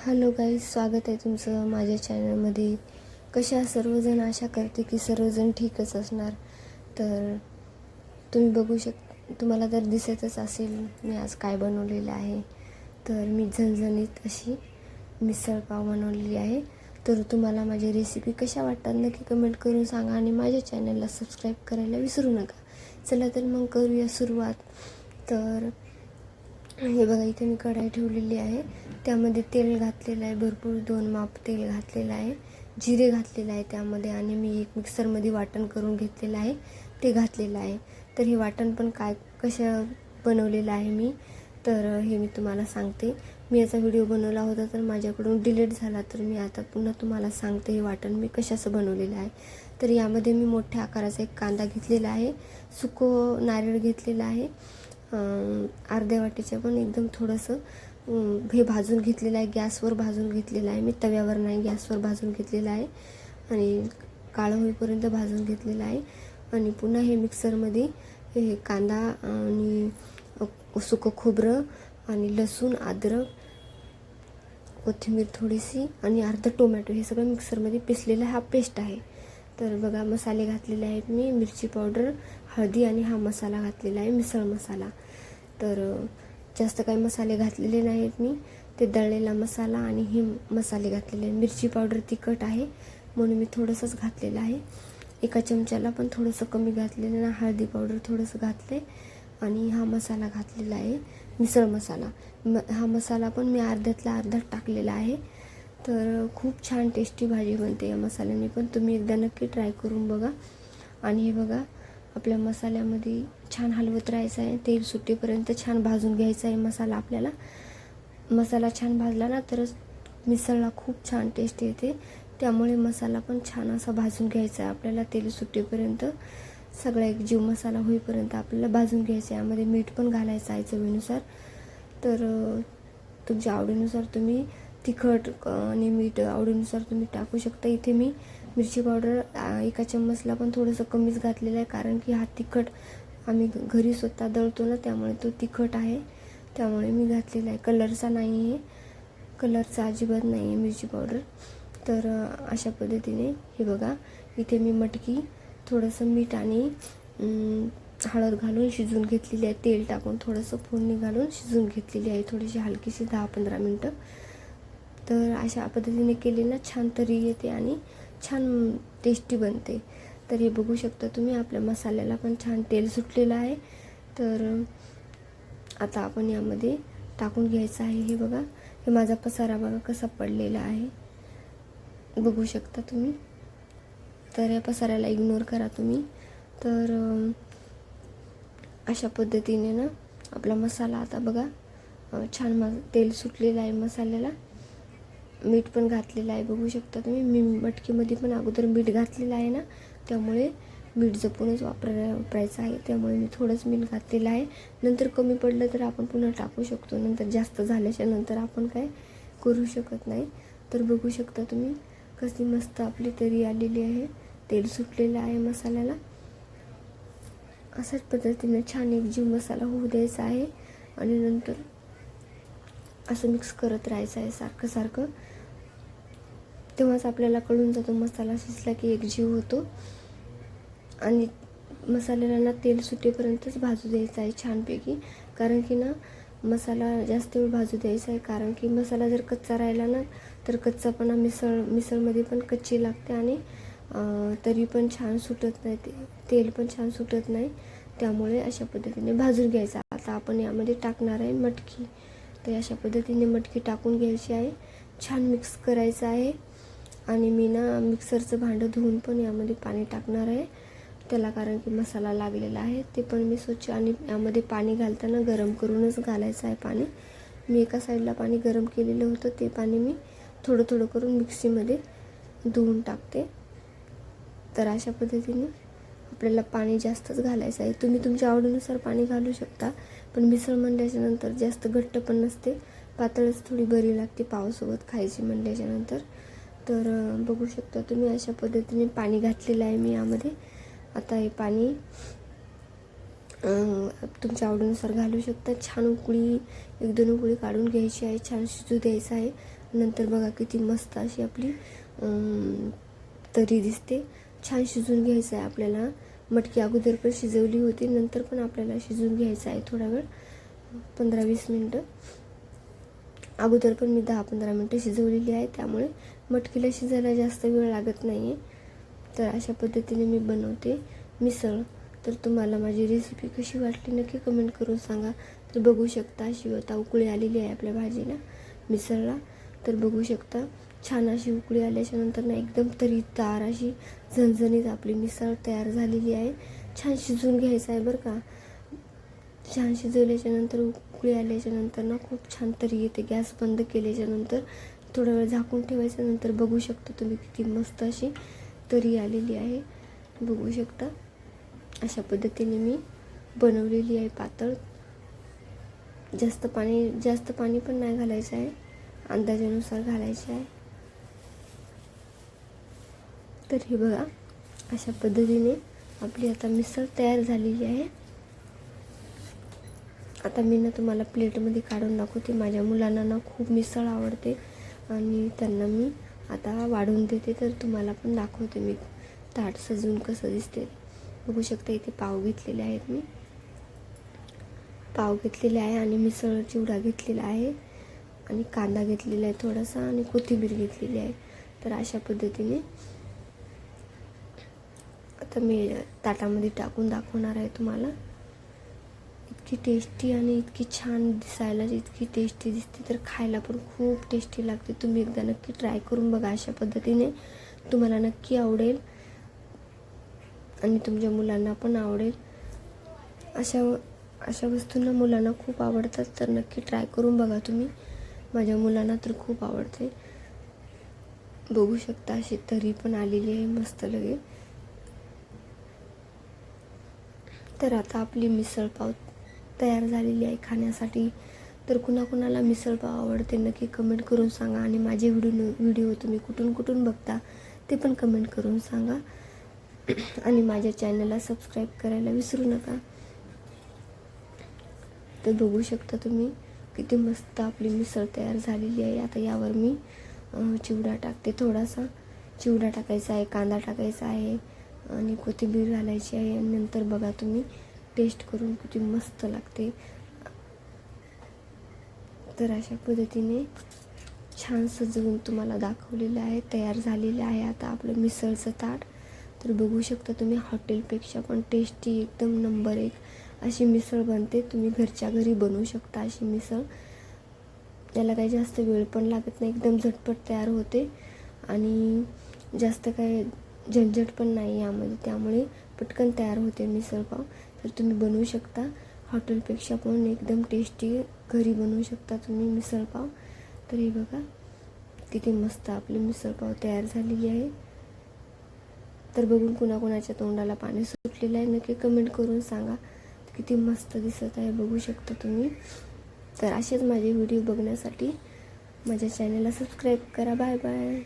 Hello guys, स्वागत आहे तुमचं माझ्या चॅनलमध्ये. कशा सर्वजण, आशा करते की सर्वजण ठीकच असणार. तर तुम्ही बघू तुम्हाला तर दिसतच असेल मी आज काय बनवलेलं आहे. तर मी झणझणीत अशी मिसळ पाव बनवलेली आहे. तर तुम्हाला माझी रेसिपी कशा वाटतात नक्की कमेंट करून सांगा आणि माझ्या चॅनलला सबस्क्राईब करायला विसरू नका. चला तर मग करूया सुरुवात. तर हे बघा, इथे मी कढाई ठेवलेली आहे. त्यामध्ये तेल घातलेलं आहे, भरपूर 2 माप तेल घातलेलं आहे. जिरे घातलेलं आहे त्यामध्ये, आणि मी एक मिक्सरमध्ये वाटण करून घेतलेलं आहे ते घातलेलं आहे. तर हे वाटण पण कशा बनवलेलं आहे मी, तर हे मी तुम्हाला सांगते. मी याचा व्हिडिओ बनवला होता तर माझ्याकडून डिलीट झाला, तर मी आता पुन्हा तुम्हाला सांगते हे वाटण मी कशाचं बनवलेलं आहे. तर यामध्ये मी मोठ्या आकाराचा एक कांदा घेतलेला आहे, सुकं नारळ घेतलेलं आहे, अर्ध्या वाटीच्या पण एकदम थोडंसं हे भाजून घेतलेलं आहे, गॅसवर भाजून घेतलेलं आहे. मी तव्यावर नाही, गॅसवर भाजून घेतलेलं आहे आणि काळं होईपर्यंत भाजून घेतलेलं आहे. आणि पुन्हा हे मिक्सरमध्ये हे कांदा आणि सुकं खोबरं आणि लसूण, अद्रक, कोथिंबीर थोडीशी आणि अर्धा टोमॅटो हे सगळं मिक्सरमध्ये पिसलेला हा पेस्ट आहे. तर बघा, मसाले घातलेले आहेत मी, मिरची पावडर, हळदी आणि हा मसाला घातलेला आहे, मिसळ मसाला. तर जास्त काही मसाले घातलेले नाहीत मी, ते दळलेला मसाला आणि हे मसाले घातलेले आहेत. मिरची पावडर तिखट आहे म्हणून मी थोडंसंच घातलेलं आहे, एका चमच्याला पण थोडंसं कमी घातलेलं ना. हळदी पावडर थोडंसं घातले आणि हा मसाला घातलेला आहे, मिसळ मसाला. हा मसाला पण मी अर्ध्यातला अर्धा टाकलेला आहे. तर खूप छान टेस्टी भाजी बनते या मसाल्याने, पण तुम्ही एकदा नक्की ट्राय करून बघा. आणि हे बघा, आपल्या मसाल्यामध्ये छान हलवत राहायचं आहे, तेल सुटेपर्यंत छान भाजून घ्यायचा आहे मसाला. आपल्याला मसाला छान भाजला ना तरच मिसळला खूप छान टेस्ट येते. त्यामुळे मसाला पण छान असा भाजून घ्यायचा आहे आपल्याला, तेल सुटेपर्यंत सगळा एक जीव मसाला होईपर्यंत आपल्याला भाजून घ्यायचा आहे. यामध्ये मीठ पण घालायचं आहे चवीनुसार. तर तुमच्या आवडीनुसार तुम्ही तिखट आणि मीठ आवडीनुसार तुम्ही टाकू शकता. इथे मी मिरची पावडर एका चम्मचला पण थोडंसं कमीच घातलेलं आहे, कारण की हा तिखट आम्ही घरी स्वतः दळतो ना, त्यामुळे तो तिखट आहे, त्यामुळे मी घातलेला आहे. कलरचा नाही आहे, कलरचा अजिबात नाही आहे मिरची पावडर. तर अशा पद्धतीने हे बघा, इथे मी मटकी थोडंसं मीठ आणि हळद घालून शिजवून घेतलेली आहे, तेल टाकून थोडंसं फोडणी घालून शिजवून घेतलेली आहे, थोडीशी हलकीशी 10-15 मिनटं. तर अशा पद्धतीने केली ना छान तरी येते आणि छान टेस्टी बनते. तर हे बघू शकता तुम्ही, आपल्या मसाल्याला पण छान तेल सुटलेलं आहे. तर आता आपण यामध्ये टाकून घ्यायचं आहे. हे बघा, हे माझा पसारा बघा कसा पडलेला आहे, बघू शकता तुम्ही. तर या पसाऱ्याला इग्नोर करा तुम्ही. तर अशा पद्धतीने ना आपला मसाला आता बघा छान तेल सुटलेलं आहे मसाल्याला, मीठ पण घातलेलं आहे, बघू शकता तुम्ही. मी मटकीमध्ये पण अगोदर मीठ घातलेलं आहे ना, त्यामुळे मीठ जपूनच वापरायचं आहे. त्यामुळे मी थोडंच मीठ घातलेलं आहे. नंतर कमी पडलं तर आपण पुन्हा टाकू शकतो, नंतर जास्त झाल्याच्या नंतर आपण काय करू शकत नाही. तर बघू शकता तुम्ही कशी मस्त आपली तरी आलेली आहे, तेल सुटलेलं आहे मसाल्याला. अशाच पद्धतीने छान एक जीव मसाला होऊ द्यायचा आहे आणि नंतर असं मिक्स करत राहायचं आहे सारखं सारखं. तेव्हाच आपल्याला कळून जातो मसाला शिजला की एक जीव होतो. आणि मसाल्याला ना तेल सुटेपर्यंतच भाजू द्यायचा आहे छानपैकी, कारण की ना मसाला जास्त वेळ भाजू द्यायचा आहे, कारण की मसाला जर कच्चा राहिला ना तर कच्चापणा मिसळमध्ये पण कच्ची लागते आणि तरी पण छान सुटत नाही, तेल पण छान सुटत नाही. त्यामुळे अशा पद्धतीने भाजून घ्यायचा. आता आपण यामध्ये टाकणार आहे मटकी. तर अशा पद्धतीने मटकी टाकून घ्यायची आहे, छान मिक्स करायचं आहे. आणि मी ना मिक्सरचं भांडं धुवून पण यामध्ये पाणी टाकणार आहे त्याला, कारण की मसाला लागलेला आहे ते पण मी स्वच्छ. आणि यामध्ये पाणी घालताना गरम करूनच घालायचं आहे पाणी. मी एका साईडला पाणी गरम केलेलं होतं, ते पाणी मी थोडं थोडं करून मिक्सीमध्ये धुवून टाकते. तर अशा पद्धतीने आपल्याला पाणी जास्तच घालायचं आहे. तुम्ही तुमच्या आवडीनुसार पाणी घालू शकता, पण मिसळ म्हणल्याच्या नंतर जास्त घट्ट पण नसते, पातळच थोडी बरी लागते पावासोबत खायची म्हणल्याच्या नंतर. तर बघू शकता तुम्ही अशा पद्धतीने पाणी घातलेलं आहे मी यामध्ये. आता हे पाणी तुमच्या आवडीनुसार घालू शकता. छान उकळी, 1-2 उकळी काढून घ्यायची आहे, छान शिजू द्यायचं आहे. नंतर बघा किती मस्त अशी आपली तरी दिसते. छान शिजून घ्यायचं आहे आपल्याला. मटकी अगोदर पण शिजवली होती, नंतर पण आपल्याला शिजवून घ्यायचं आहे थोडा वेळ, 15-20 मिनटं. अगोदर पण मी 10-15 मिनटं शिजवलेली आहे, त्यामुळे मटकीला शिजायला जास्त वेळ लागत नाही आहे. तर अशा पद्धतीने मी बनवते मिसळ. तर तुम्हाला माझी रेसिपी कशी वाटली नक्की कमेंट करून सांगा. तर बघू शकता अशी आता उकळी आलेली आहे आपल्या भाजीला, मिसळला. तर बघू शकता छान अशी उकळी आल्याच्या नंतर ना एकदम तरीदार अशी झणझणीत आपली मिसळ तयार झालेली आहे. छान शिजवून घ्यायचं आहे बरं का. छान शिजवल्याच्या नंतर उकळी आल्याच्या नंतर ना खूप छान तरी येते. गॅस बंद केल्याच्या नंतर थोडा वेळ झाकून ठेवायचं. नंतर बघू शकता तुम्ही किती मस्त अशी तरी आलेली आहे. बघू शकता अशा पद्धतीने मी बनवलेली आहे पातळ. जास्त पाणी पण नाही घालायचं आहे, अंदाजानुसार घालायचे आहे. तर हे बघा अशा पद्धतीने आपली आता मिसळ तयार झालेली आहे. आता मी ना तुम्हाला प्लेटमध्ये काढून दाखवते. माझ्या मुलांना ना खूप मिसळ आवडते आणि त्यांना मी आता वाढून देते. तर तुम्हाला पण दाखवते मी ताट सजवून कसं दिसते. बघू शकता इथे पाव घेतलेले आहेत, मी पाव घेतलेले आहे आणि मिसळ चिवडा घेतलेला आहे आणि कांदा घेतलेला आहे थोडासा आणि कोथिंबीर घेतलेली आहे. तर अशा पद्धतीने आता मी ताटामध्ये टाकून दाखवणार आहे तुम्हाला. इतकी टेस्टी आणि इतकी छान दिसायला इतकी टेस्टी दिसते, तर खायला पण खूप टेस्टी लागते. तुम्ही एकदा नक्की ट्राय करून बघा. अशा पद्धतीने तुम्हाला नक्की आवडेल आणि तुमच्या मुलांना पण आवडेल. अशा वस्तूंना मुलांना खूप आवडतात, तर नक्की ट्राय करून बघा तुम्ही. माझ्या मुलांना तर खूप आवडते. बघू शकता अशी तरी पण आलेली आहे मस्त लगे. तर आता आपली मिसळपाव तयार झालेली आहे खाण्यासाठी. तर कुणाकुणाला मिसळपाव आवडते नक्की कमेंट करून सांगा. आणि माझे व्हिडिओ तुम्ही कुठून बघता ते पण कमेंट करून सांगा. आणि माझ्या चॅनलला सबस्क्राईब करायला विसरू नका. तर बघू शकता तुम्ही किती मस्त आपली मिसळ तयार झालेली आहे. आता यावर मी चिवडा टाकते. थोडासा चिवडा टाकायचा आहे, कांदा टाकायचा आहे आणि कोथिंबीर घालायची आहे. आणि नंतर बघा तुम्ही टेस्ट करून किती मस्त लागते. तर अशा पद्धतीने छान सजवून तुम्हाला दाखवलेलं आहे. तयार झालेलं आहे आता आपलं मिसळचं ताट. तर बघू शकता तुम्ही हॉटेलपेक्षा पण टेस्टी एकदम नंबर 1 अशी मिसळ बनते. तुम्ही घरच्या घरी बनवू शकता अशी मिसळ. त्याला काही जास्त वेळ पण लागत नाही, एकदम झटपट तयार होते आणि जास्त काही झंझट पण नाही यामध्ये, त्यामुळे पटकन तयार होते मिसळपाव. तर तुम्ही बनवू शकता. हॉटेलपेक्षा पण एकदम टेस्टी घरी बनवू शकता तुम्ही मिसळपाव. तर हे बघा किती मस्त आपली मिसळपाव तयार झालेली आहे. तर बघून कुणाकुणाच्या तोंडाला पाणी सुटलेलं आहे नक्की कमेंट करून सांगा. किती मस्त दिसत आहे बघू शकता तुम्ही. तर असेच माझे व्हिडिओ बघण्यासाठी माझ्या चॅनलला सबस्क्राईब करा. Bye bye.